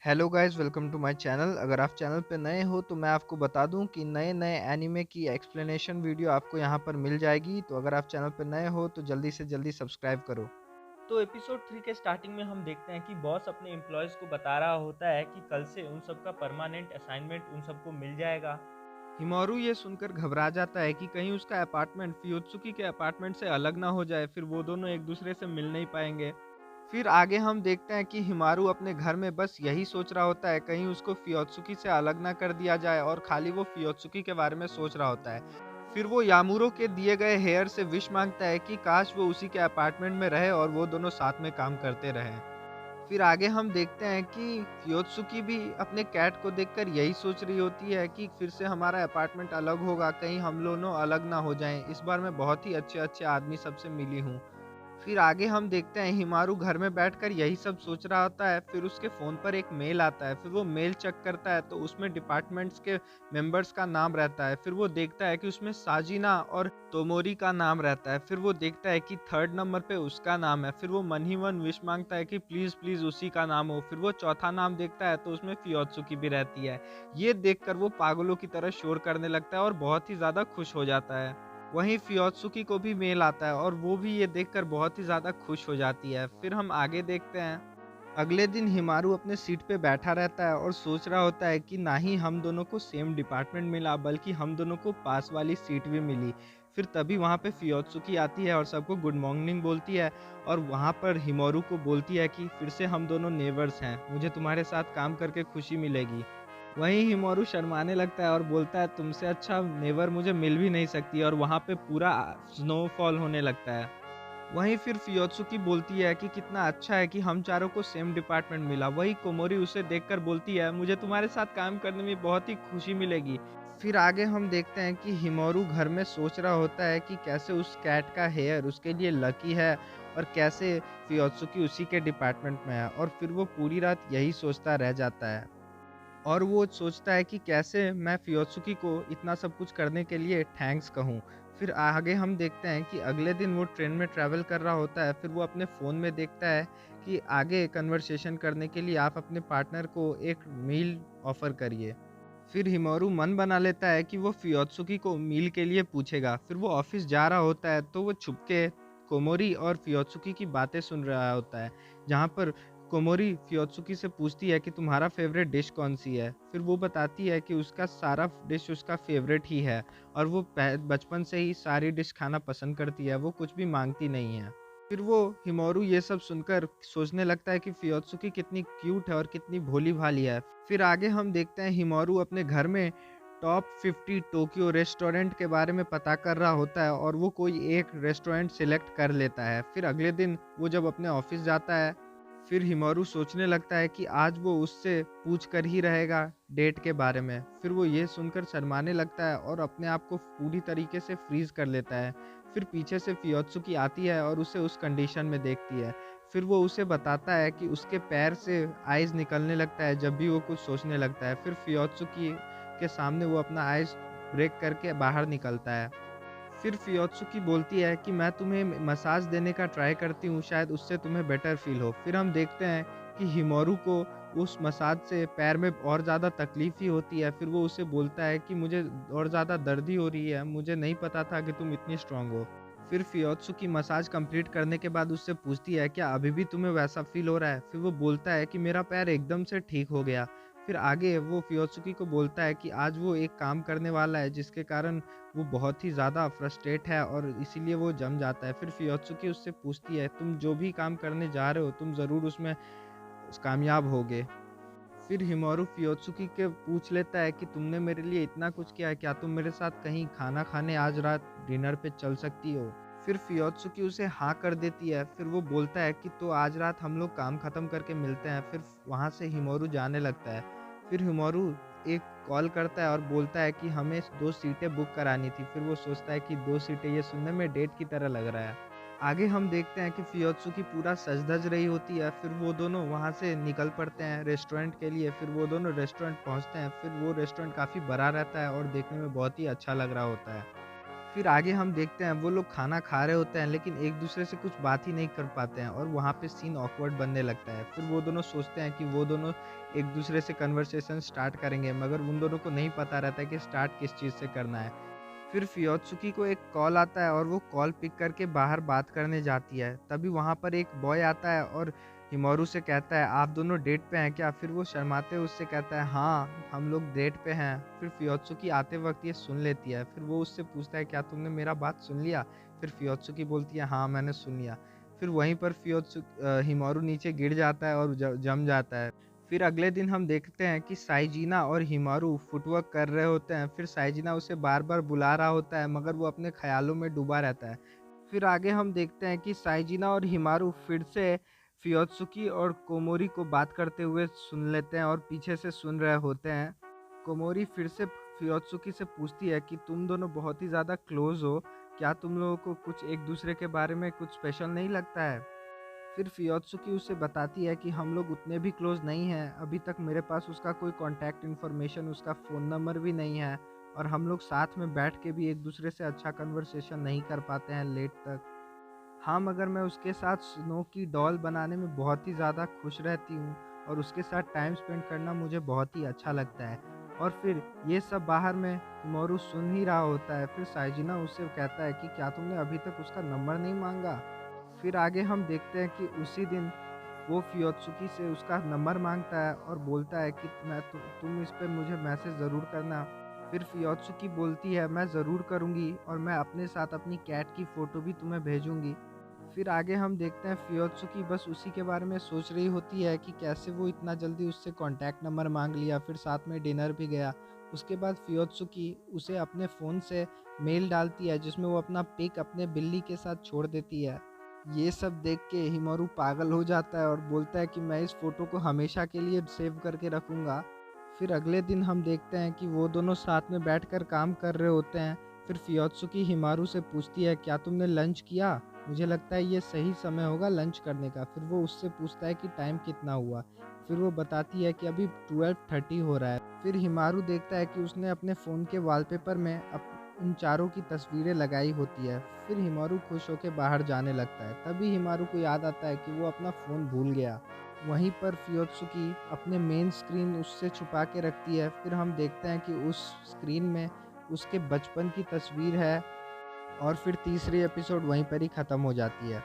Hello guys, welcome to my channel. अगर आप channel पे नए हो तो मैं आपको बता दूं कि नए नए एनिमे की एक्सप्लेनेशन वीडियो आपको यहां पर मिल जाएगी। तो अगर आप चैनल पे नए हो तो जल्दी से जल्दी सब्सक्राइब करो। तो एपिसोड 3 के स्टार्टिंग में हम देखते हैं कि बॉस अपने एम्प्लॉयज़ को बता रहा होता है कि कल से उन सबका परमानेंट असाइनमेंट उन सबको मिल जाएगा। हिमारू ये सुनकर घबरा जाता है कि कहीं उसका अपार्टमेंट फियोत्सुकी के अपार्टमेंट से अलग ना हो जाए, फिर वो दोनों एक दूसरे से मिल नहीं पाएंगे। फिर आगे हम देखते हैं कि हिमारू अपने घर में बस यही सोच रहा होता है, कहीं उसको फियोत्सुकी से अलग ना कर दिया जाए, और खाली वो फियोत्सुकी के बारे में सोच रहा होता है। फिर वो यामुरो के दिए गए हेयर से विश मांगता है कि काश वो उसी के अपार्टमेंट में रहे और वो दोनों साथ में काम करते रहें। फिर आगे हम देखते हैं कि फियोत्सुकी भी अपने कैट को देखकर यही सोच रही होती है कि फिर से हमारा अपार्टमेंट अलग होगा, कहीं हम दोनों अलग ना हो जाएं। इस बार मैं बहुत ही अच्छे अच्छे आदमी सबसे मिली हूँ। फिर आगे हम देखते हैं हिमारू घर में बैठकर यही सब सोच रहा होता है। फिर उसके फ़ोन पर एक मेल आता है। फिर वो मेल चेक करता है तो उसमें डिपार्टमेंट्स के मेंबर्स का नाम रहता है। फिर वो देखता है कि उसमें साजिना और तोमोरी का नाम रहता है। फिर वो देखता है कि थर्ड नंबर पे उसका नाम है। फिर वो मन ही मन विश मांगता है कि प्लीज़ प्लीज़ उसी का नाम हो। फिर वो चौथा नाम देखता है तो उसमें फियोत्सुकी भी रहती है। ये देखकर वो पागलों की तरह शोर करने लगता है और बहुत ही ज़्यादा खुश हो जाता है। वहीं फियोत्सुकी को भी मेल आता है और वो भी ये देखकर बहुत ही ज़्यादा खुश हो जाती है। फिर हम आगे देखते हैं, अगले दिन हिमारू अपने सीट पे बैठा रहता है और सोच रहा होता है कि ना ही हम दोनों को सेम डिपार्टमेंट मिला, बल्कि हम दोनों को पास वाली सीट भी मिली। फिर तभी वहाँ पे फियोत्सुकी आती है और सबको गुड मॉर्निंग बोलती है, और वहाँ पर हिमारू को बोलती है कि फिर से हम दोनों नेबर्स हैं, मुझे तुम्हारे साथ काम करके खुशी मिलेगी। वहीं हिमारू शर्माने लगता है और बोलता है तुमसे अच्छा नेबर मुझे मिल भी नहीं सकती, और वहाँ पे पूरा स्नोफॉल होने लगता है। वहीं फिर फियोत्सुकी बोलती है कि कितना अच्छा है कि हम चारों को सेम डिपार्टमेंट मिला। वही कोमोरी उसे देखकर बोलती है मुझे तुम्हारे साथ काम करने में बहुत ही खुशी मिलेगी। फिर आगे हम देखते हैं कि हिमोरू घर में सोच रहा होता है कि कैसे उस कैट का हेयर उसके लिए लकी है, और कैसे फियोत्सुकी उसी के डिपार्टमेंट में है। और फिर वो पूरी रात यही सोचता रह जाता है, और वो सोचता है कि कैसे मैं फियोत्सुकी को इतना सब कुछ करने के लिए थैंक्स कहूँ। फिर आगे हम देखते हैं कि अगले दिन वो ट्रेन में ट्रैवल कर रहा होता है। फिर वो अपने फ़ोन में देखता है कि आगे कन्वर्सेशन करने के लिए आप अपने पार्टनर को एक मील ऑफ़र करिए। फिर हिमोरू मन बना लेता है कि वो फियोत्सुकी को मील के लिए पूछेगा। फिर वो ऑफ़िस जा रहा होता है तो वो छुपके कोमोरी और फियोत्सुकी की बातें सुन रहा होता है, जहाँ पर कोमोरी फियोत्सुकी से पूछती है कि तुम्हारा फ़ेवरेट डिश कौन-सी है? फिर वो बताती है कि उसका सारा डिश उसका फ़ेवरेट ही है, और वो बचपन से ही सारी डिश खाना पसंद करती है, वो कुछ भी माँगती नहीं है। फिर वो हिमोरू ये सब सुनकर सोचने लगता है कि फियोत्सुकी कितनी क्यूट है और कितनी भोली-भाली है। फिर आगे हम देखते हैं हिमोरू अपने घर में टॉप 50 टोक्यो रेस्टोरेंट के बारे में पता कर रहा होता है, और वो कोई एक रेस्टोरेंट सिलेक्ट कर लेता है। फिर अगले दिन वो जब अपने ऑफ़िस जाता है, फिर हिमारू सोचने लगता है कि आज वो उससे पूछ कर ही रहेगा डेट के बारे में। फिर वो ये सुनकर शर्माने लगता है और अपने आप को पूरी तरीके से फ्रीज कर लेता है। फिर पीछे से फियोत्सुकी आती है और उसे उस कंडीशन में देखती है। फिर वो उसे बताता है कि उसके पैर से आइज़ निकलने लगता है जब भी वो कुछ सोचने लगता है। फिर फियोत्सुकी के सामने वो अपना आइज़ ब्रेक करके बाहर निकलता है। फिर फियोत्सुकी बोलती है कि मैं तुम्हें मसाज देने का ट्राई करती हूँ, शायद उससे तुम्हें बेटर फ़ील हो। फिर हम देखते हैं कि हिमोरू को उस मसाज से पैर में और ज़्यादा तकलीफ़ ही होती है। फिर वो उसे बोलता है कि मुझे और ज़्यादा दर्द ही हो रही है, मुझे नहीं पता था कि तुम इतनी स्ट्रॉन्ग हो। फिर फियोत्सुकी मसाज कंप्लीट करने के बाद उससे पूछती है क्या अभी भी तुम्हें वैसा फ़ील हो रहा है? फिर वो बोलता है कि मेरा पैर एकदम से ठीक हो गया। फिर आगे वो फियोत्सुकी को बोलता है कि आज वो एक काम करने वाला है जिसके कारण वो बहुत ही ज़्यादा फ्रस्ट्रेट है, और इसीलिए वो जम जाता है। फिर फियोत्सुकी उससे पूछती है तुम जो भी काम करने जा रहे हो तुम ज़रूर उसमें कामयाब होगे। फिर हिमारू फियोत्सुकी के पूछ लेता है कि तुमने मेरे लिए इतना कुछ किया है, क्या तुम मेरे साथ कहीं खाना खाने आज रात डिनर पे चल सकती हो? फिर फियोत्सुकी उसे हाँ कर देती है। फिर वो बोलता है कि तो आज रात हम लोग काम खत्म करके मिलते हैं। फिर वहाँ से हिमारू जाने लगता है। फिर हिमारू एक कॉल करता है और बोलता है कि हमें 2 सीटें बुक करानी थी। फिर वो सोचता है कि 2 सीटें, ये सुनने में डेट की तरह लग रहा है। आगे हम देखते हैं कि फियोत्सुकी पूरा सज-धज रही होती है। फिर वो दोनों वहाँ से निकल पड़ते हैं रेस्टोरेंट के लिए। फिर वो दोनों रेस्टोरेंट पहुँचते हैं। फिर वो रेस्टोरेंट काफ़ी बड़ा रहता है और देखने में बहुत ही अच्छा लग रहा होता है। फिर आगे हम देखते हैं वो लोग खाना खा रहे होते हैं लेकिन एक दूसरे से कुछ बात ही नहीं कर पाते हैं और वहाँ पे सीन ऑकवर्ड बनने लगता है। फिर वो दोनों सोचते हैं कि वो दोनों एक दूसरे से कन्वर्सेशन स्टार्ट करेंगे मगर उन दोनों को नहीं पता रहता है कि स्टार्ट किस चीज़ से करना है। फिर फियोत्सुकी को एक कॉल आता है और वो कॉल पिक करके बाहर बात करने जाती है। तभी वहाँ पर एक बॉय आता है और हिमारू से कहता है, "आप दोनों डेट पे हैं क्या?" फिर वो शर्माते हुए उससे कहता है, "हाँ, हम लोग डेट पे हैं।" फिर फियोत्सुकी आते वक़्त ये सुन लेती है। फिर वो उससे पूछता है, "क्या तुमने मेरा बात सुन लिया?" फिर फियोत्सुकी बोलती है, "हाँ, मैंने सुन लिया।" फिर वहीं पर हिमारू नीचे गिर जाता है और ज जम जाता है। फिर अगले दिन हम देखते हैं कि साइजीना और हिमारू फुटवर्क कर रहे होते हैं। फिर साइजीना उसे बार-बार बुला रहा होता है मगर वो अपने ख़्यालों में डूबा रहता है। फिर आगे हम देखते हैं कि साइजीना और हिमारू फिर से फियोत्सुकी और कोमोरी को बात करते हुए सुन लेते हैं और पीछे से सुन रहे होते हैं। कोमोरी फिर से फियोत्सुकी से पूछती है कि तुम दोनों बहुत ही ज़्यादा क्लोज़ हो, क्या तुम लोगों को कुछ एक-दूसरे के बारे में कुछ स्पेशल नहीं लगता है? फिर फियोत्सुकी उसे बताती है कि हम लोग उतने भी क्लोज़ नहीं हैं, अभी तक मेरे पास उसका कोई कॉन्टैक्ट इन्फॉर्मेशन, उसका फ़ोन नंबर भी नहीं है और हम लोग साथ में बैठ के भी एक-दूसरे से अच्छा कन्वर्सेशन नहीं कर पाते हैं लेट तक। हाँ, मगर मैं उसके साथ स्नो की डॉल बनाने में बहुत ही ज़्यादा खुश रहती हूँ और उसके साथ टाइम स्पेंड करना मुझे बहुत ही अच्छा लगता है। और फिर ये सब बाहर में हिमारू सुन ही रहा होता है। फिर साइजिना उससे कहता है कि क्या तुमने अभी तक उसका नंबर नहीं माँगा? फिर आगे हम देखते हैं कि उसी दिन वो फियोत्सुकी से उसका नंबर माँगता है और बोलता है कि मैं तुम इस पे मुझे मैसेज ज़रूर करना। फिर फियोत्सुकी बोलती है, मैं ज़रूर करूँगी और मैं अपने साथ अपनी कैट की फ़ोटो भी तुम्हें भेजूँगी। फिर आगे हम देखते हैं फियोत्सुकी बस उसी के बारे में सोच रही होती है कि कैसे वो इतना जल्दी उससे कॉन्टैक्ट नंबर माँग लिया, फिर साथ में डिनर भी गया। उसके बाद फियोत्सुकी उसे अपने फ़ोन से मेल डालती है जिसमें वो अपना पिक अपने बिल्ली के साथ छोड़ देती है। ये सब देख के हिमारू पागल हो जाता है और बोलता है कि मैं इस फ़ोटो को हमेशा के लिए सेव करके रखूँगा। फिर अगले दिन हम देखते हैं कि वो दोनों साथ में बैठकर काम कर रहे होते हैं। फिर फियोत्सुकी हिमारू से पूछती है, क्या तुमने लंच किया? मुझे लगता है ये सही समय होगा लंच करने का। फिर वो उससे पूछता है कि टाइम कितना हुआ? फिर वो बताती है कि अभी 12:30 हो रहा है। फिर हिमारू देखता है कि उसने अपने फ़ोन के वॉलपेपर में उन चारों की तस्वीरें लगाई होती है। फिर हिमारू खुश होके बाहर जाने लगता है। तभी हिमारू को याद आता है कि वो अपना फ़ोन भूल गया। वहीं पर फियोत्सुकी अपने मेन स्क्रीन उससे छुपा के रखती है। फिर हम देखते हैं कि उस स्क्रीन में उसके बचपन की तस्वीर है और फिर तीसरी एपिसोड वहीं पर ही ख़त्म हो जाती है।